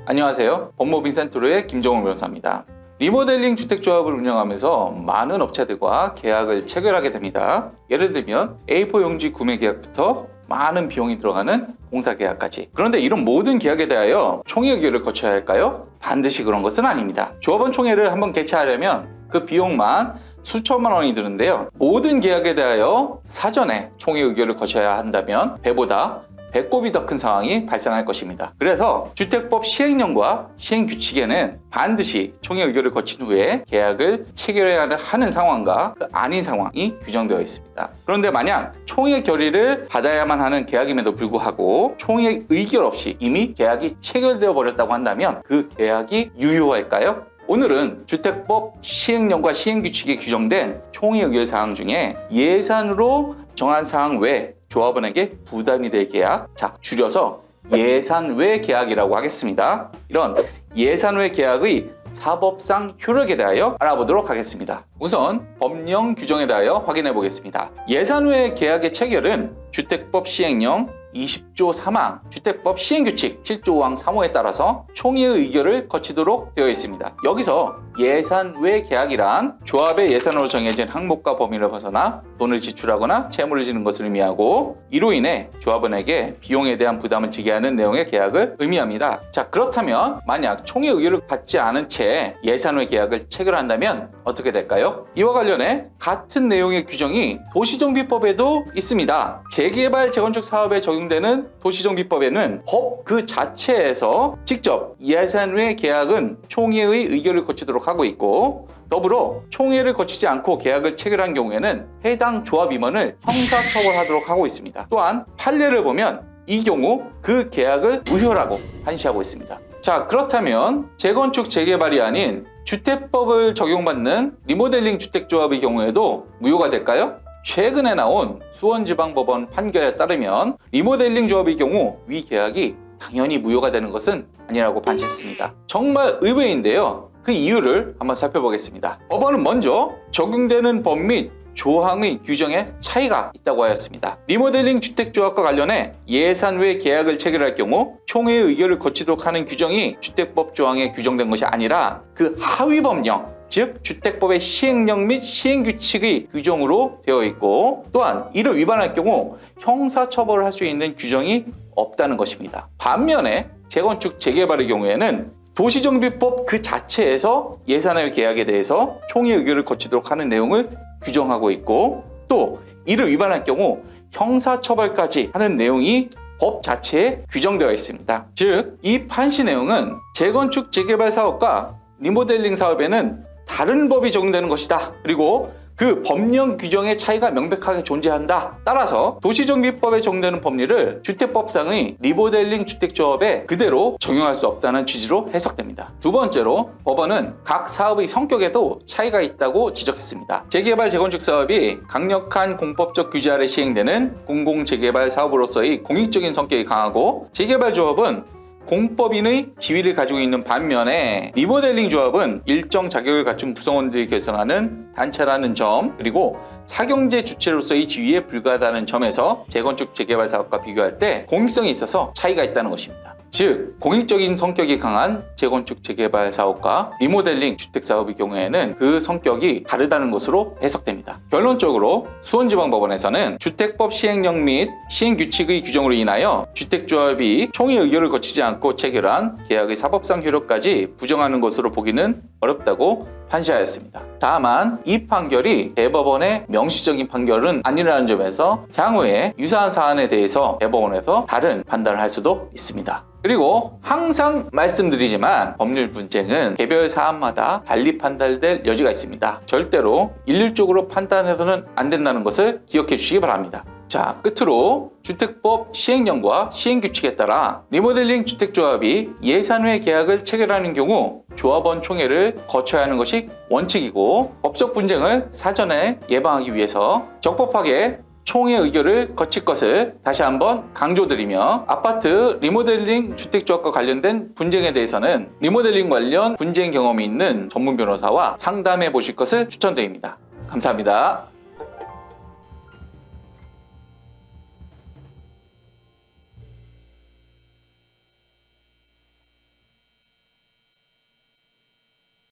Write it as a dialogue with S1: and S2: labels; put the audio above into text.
S1: 안녕하세요. 법무빈센트로의 김정훈 변호사입니다. 리모델링 주택조합을 운영하면서 많은 업체들과 계약을 체결하게 됩니다. 예를 들면 A4 용지 구매 계약부터 많은 비용이 들어가는 공사 계약까지. 그런데 이런 모든 계약에 대하여 총회 의결을 거쳐야 할까요? 반드시 그런 것은 아닙니다. 조합원 총회를 한번 개최하려면 그 비용만 수천만 원이 드는데요. 모든 계약에 대하여 사전에 총회 의결을 거쳐야 한다면 배보다 배꼽이 더 큰 상황이 발생할 것입니다. 그래서 주택법 시행령과 시행규칙에는 반드시 총회 의결을 거친 후에 계약을 체결해야 하는 상황과 아닌 상황이 규정되어 있습니다. 그런데 만약 총회 결의를 받아야만 하는 계약임에도 불구하고 총회 의결 없이 이미 계약이 체결되어 버렸다고 한다면 그 계약이 유효할까요? 오늘은 주택법 시행령과 시행규칙에 규정된 총회 의결 사항 중에 예산으로 정한 사항 외 조합원에게 부담이 될 계약, 줄여서 예산 외 계약이라고 하겠습니다. 이런 예산 외 계약의 사법상 효력에 대하여 알아보도록 하겠습니다. 우선 법령 규정에 대하여 확인해 보겠습니다. 예산 외 계약의 체결은 주택법 시행령 20조 3항, 주택법 시행규칙 7조 5항 3호에 따라서 총회의 의결을 거치도록 되어 있습니다. 여기서 예산 외 계약이란 조합의 예산으로 정해진 항목과 범위를 벗어나 돈을 지출하거나 채무를 지는 것을 의미하고 이로 인해 조합원에게 비용에 대한 부담을 지게 하는 내용의 계약을 의미합니다. 그렇다면 만약 총회 의결을 받지 않은 채 예산 외 계약을 체결한다면 어떻게 될까요? 이와 관련해 같은 내용의 규정이 도시정비법에도 있습니다. 재개발 재건축 사업에 적용되는 도시정비법에는 법 그 자체에서 직접 예산 외 계약은 총회의 의결을 거치도록 하고 있고, 더불어 총회를 거치지 않고 계약을 체결한 경우에는 해당 조합 임원을 형사처벌하도록 하고 있습니다. 또한 판례를 보면 이 경우 그 계약을 무효라고 판시하고 있습니다. 그렇다면 재건축 재개발이 아닌 주택법을 적용받는 리모델링 주택조합의 경우에도 무효가 될까요? 최근에 나온 수원지방법원 판결에 따르면 리모델링 조합의 경우 위 계약이 당연히 무효가 되는 것은 아니라고 판시했습니다. 정말 의외인데요. 그 이유를 한번 살펴보겠습니다. 법원은 먼저 적용되는 법 및 조항의 규정에 차이가 있다고 하였습니다. 리모델링 주택조합과 관련해 예산 외 계약을 체결할 경우 총회의 의결을 거치도록 하는 규정이 주택법 조항에 규정된 것이 아니라 그 하위 법령, 즉 주택법의 시행령 및 시행규칙의 규정으로 되어 있고, 또한 이를 위반할 경우 형사처벌을 할 수 있는 규정이 없다는 것입니다. 반면에 재건축 재개발의 경우에는 도시정비법 그 자체에서 예산의 계약에 대해서 총회 의결을 거치도록 하는 내용을 규정하고 있고, 또 이를 위반할 경우 형사처벌까지 하는 내용이 법 자체에 규정되어 있습니다. 즉, 이 판시 내용은 재건축 재개발 사업과 리모델링 사업에는 다른 법이 적용되는 것이다. 그리고 그 법령 규정의 차이가 명백하게 존재한다. 따라서 도시정비법에 적용되는 법리를 주택법상의 리모델링 주택조합에 그대로 적용할 수 없다는 취지로 해석됩니다. 두 번째로 법원은 각 사업의 성격에도 차이가 있다고 지적했습니다. 재개발 재건축 사업이 강력한 공법적 규제 아래 시행되는 공공재개발 사업으로서의 공익적인 성격이 강하고, 재개발 조합은 공법인의 지위를 가지고 있는 반면에 리모델링 조합은 일정 자격을 갖춘 구성원들이 결성하는 단체라는 점, 그리고 사경제 주체로서의 지위에 불과하다는 점에서 재건축 재개발 사업과 비교할 때 공익성이 있어서 차이가 있다는 것입니다. 즉, 공익적인 성격이 강한 재건축 재개발 사업과 리모델링 주택 사업의 경우에는 그 성격이 다르다는 것으로 해석됩니다. 결론적으로 수원지방법원에서는 주택법 시행령 및 시행규칙의 규정으로 인하여 주택조합이 총회 의결을 거치지 않고 체결한 계약의 사법상 효력까지 부정하는 것으로 보기는 어렵다고 판시하였습니다. 다만 이 판결이 대법원의 명시적인 판결은 아니라는 점에서 향후에 유사한 사안에 대해서 대법원에서 다른 판단을 할 수도 있습니다. 그리고 항상 말씀드리지만 법률 분쟁은 개별 사안마다 달리 판단될 여지가 있습니다. 절대로 일률적으로 판단해서는 안 된다는 것을 기억해 주시기 바랍니다. 끝으로 주택법 시행령과 시행규칙에 따라 리모델링 주택조합이 예산 외 계약을 체결하는 경우 조합원 총회를 거쳐야 하는 것이 원칙이고, 법적 분쟁을 사전에 예방하기 위해서 적법하게 총회 의결을 거칠 것을 다시 한번 강조드리며, 아파트 리모델링 주택조합과 관련된 분쟁에 대해서는 리모델링 관련 분쟁 경험이 있는 전문 변호사와 상담해 보실 것을 추천드립니다. 감사합니다.